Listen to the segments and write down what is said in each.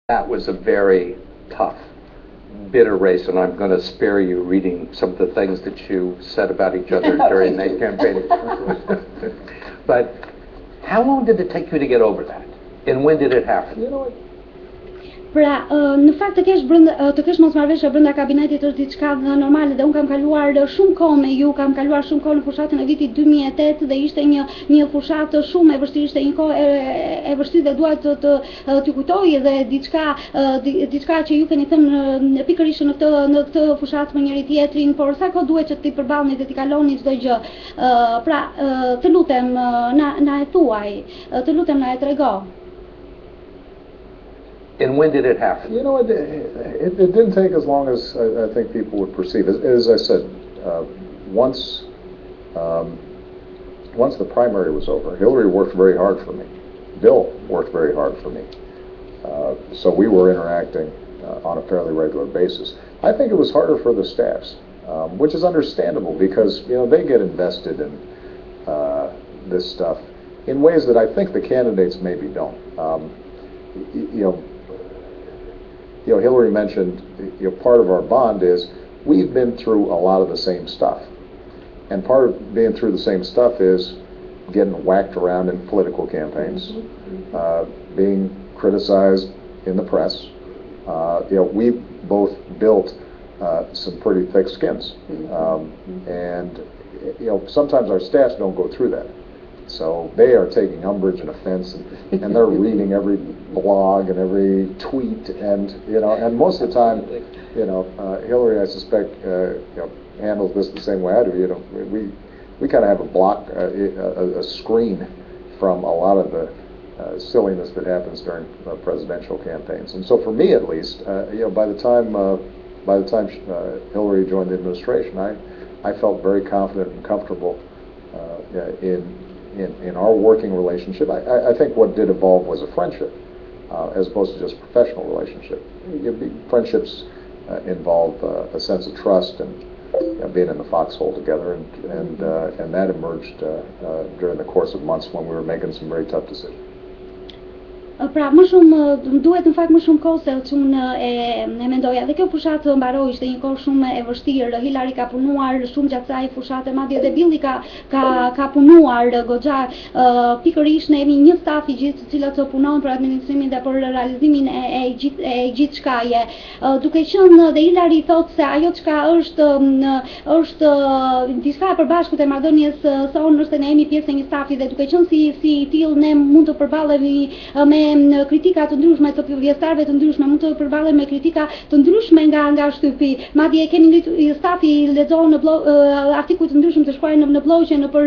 That was a very tough, bitter race, and I'm going to spare you reading some of the things that you said about each other during that campaign. But how long did it take you to get over that? And when did it happen? You know what? Pra, në fakt të kesh mosmarrëveshje brenda kabinetit është diçka normale dhe unë kam kaluar shumë kohë me ju, kam kaluar shumë kohë në fushatën e vitit 2008 dhe ishte një fushatë shumë e vështirë, ishte një kohë e vështirë dhe dua t'ju kujtoj edhe diçka që ju keni thënë pikërisht në këtë fushatë me njëri tjetrin, por sa kohë duhet që ti përballni dhe ti kaloni çdo gjë. Pra, të lutem na e thuaj, të lutem na e trego. And when did it happen? You know, it didn't take as long as I think people would perceive. As I said, once the primary was over, Hillary worked very hard for me. Bill worked very hard for me. So we were interacting on a fairly regular basis. I think it was harder for the staffs, which is understandable because, you know, they get invested in this stuff in ways that I think the candidates maybe don't. You know, Hillary mentioned, you know, part of our bond is we've been through a lot of the same stuff. And part of being through the same stuff is getting whacked around in political campaigns, being criticized in the press. You know, we've both built some pretty thick skins. And, you know, sometimes our staffs don't go through that. So they are taking umbrage and offense, and they're reading every blog and every tweet, and you know, and most of the time, you know, Hillary, I suspect, you know, handles this the same way I do. You know, we kind of have a screen from a lot of the silliness that happens during presidential campaigns. And so, for me at least, you know, by the time Hillary joined the administration, I felt very confident and comfortable in our working relationship. I think what did evolve was a friendship, as opposed to just a professional relationship. Friendships involve a sense of trust and, you know, being in the foxhole together, and that emerged during the course of months when we were making some very tough decisions. Pra, më shumë duhet në fakt më shumë kohë se që unë e mendoja. Dhe kjo fushatë mbaroi, ishte një kohë shumë e vështirë. Hillary ka punuar shumë gjatë kësaj fushate, madje edhe Billi ka punuar goxha. Pikërisht ne jemi një staf I gjithë të cilët punojnë për administrimin dhe për realizimin e gjithë çkaje. Duke qenë dhe Hillary thotë se ajo çka është diçka e përbashkët e marrëdhënies sonë është se ne jemi pjesë e një stafi dhe duke qenë si tillë ne mund të përballemi me kritika të ndryshme të pjesëtarëve të ndryshme, mund të përballem me kritika të ndryshme nga shtypi. Madje kemi ngritur stafi lexon në artikuj të ndryshëm të shkruar në blogje, në për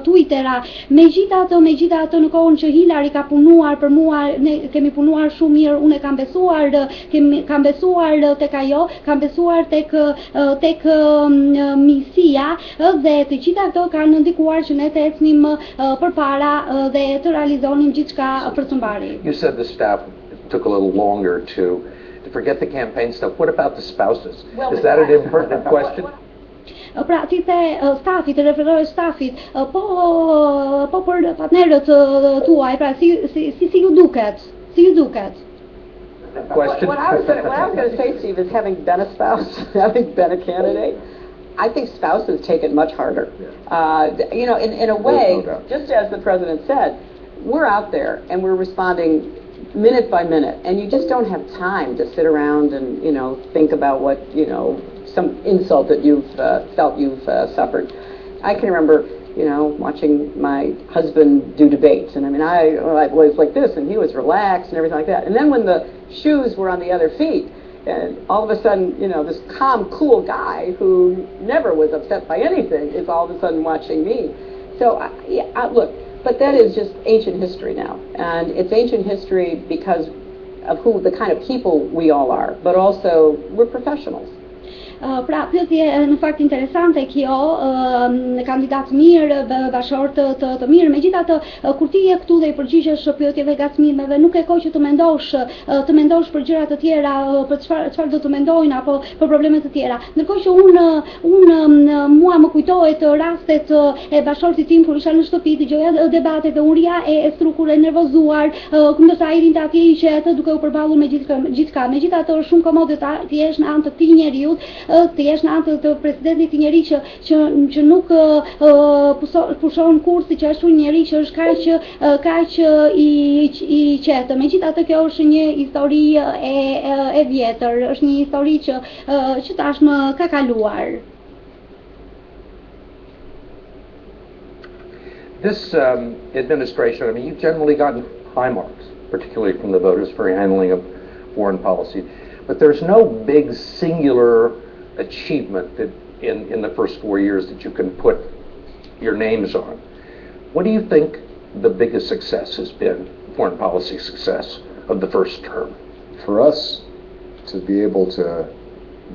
Twittera. Megjithatë në kohën që Hillary ka punuar për mua, ne kemi punuar shumë mirë. Unë kam besuar tek ajo, kam besuar tek misia dhe të gjitha këto kanë ndikuar që ne të ecnim përpara dhe të realizonim gjithçka për së mbari. You said the staff took a little longer to forget the campaign stuff. What about the spouses? Is that an impertinent question? Pra, ti the stafit, të referohesh stafit, po për partnerët tuaj, pra si ju duket? Si ju duket? Question. What I was going to say, Steve, is having been a spouse, having been a candidate, I think spouses take it much harder. You know, in a way, just as the president said, we're out there and we're responding minute by minute, and you just don't have time to sit around and, you know, think about what, you know, some insult that you've felt you've suffered. I can remember, you know, watching my husband do debates, and I mean, I was like this, and he was relaxed and everything like that. And then when the shoes were on the other feet, and all of a sudden, you know, this calm, cool guy who never was upset by anything is all of a sudden watching me. So, look, but that is just ancient history now, and it's ancient history because of the kind of people we all are, but also we're professionals. Pra, pyetje në fakt interesante kjo, kandidat mirë, bashkor të mirë, megjithatë kur ti je këtu dhe i përgjigjesh pyetjeve gacmimeve, nuk e ko që të mendosh për gjëra të tjera, për çfarë do të mendojnë apo për probleme të tjera. Ndërkohë që unë mua më kujtohet rastet e bashkëshortit tim kur isha në shtëpi, dëgjoja debatet dhe uria e strukur e nervozuar, ndërsa ai rinte atje që atë duke u përballur me gjithçka. Megjithatë është shumë komode të jesh në anë të këtij njeriu, të jesh në anë të presidentit të njeriu që nuk pushon kursi, që është një njeri që është kaq i qetë. Megjithatë kjo është një histori e vjetër, është një histori që tashmë ka kaluar. This administration, I mean, you've generally gotten high marks, particularly from the voters for your handling of foreign policy. But there's no big singular achievement that in the first 4 years that you can put your names on. What do you think the biggest success has been, foreign policy success of the first term? For us to be able to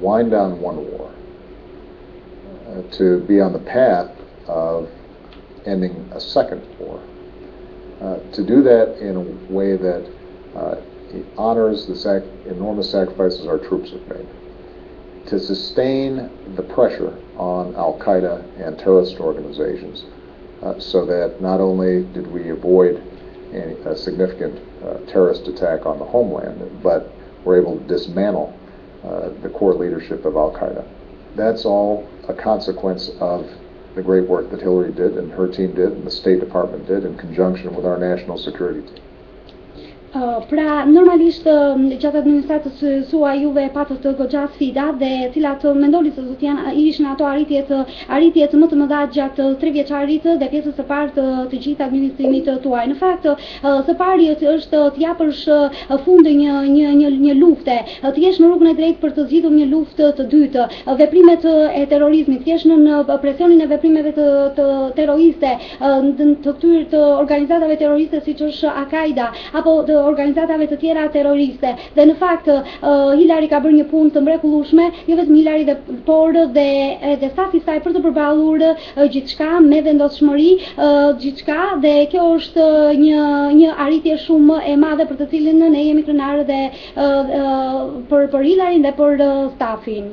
wind down one war, to be on the path of ending a second war, to do that in a way that honors the enormous sacrifices our troops have made, to sustain the pressure on Al-Qaeda and terrorist organizations so that not only did we avoid a significant terrorist attack on the homeland, but were able to dismantle the core leadership of Al-Qaeda. That's all a consequence of the great work that Hillary did and her team did and the State Department did in conjunction with our national security team. Pra, normalisht gjatë administratës sua juve patët goxha sfida dhe cilat mendoni se do të ishin ato arritjet më të mëdha gjatë 3 vjeçarit dhe pjesës së parë të gjithë administrimit tuaj. Në fakt, së pari është të japësh fund një lufte, të jesh në rrugën e drejtë për të zgjidhur një luftë të dytë, veprimet e terrorizmit, të jesh në presionin e veprimeve të terroriste, të këtyre të organizatave terroriste siç është Al-Qaeda apo organizatave të tjera terroriste. Dhe në fakt Hillary ka bërë një punë të mrekullueshme, jo vetëm Hillary por edhe stafi i saj për të përballur gjithçka me vendosshmëri, gjithçka, dhe kjo është një arritje shumë e madhe për të cilën ne jemi krenarë dhe për Hillary dhe për stafin.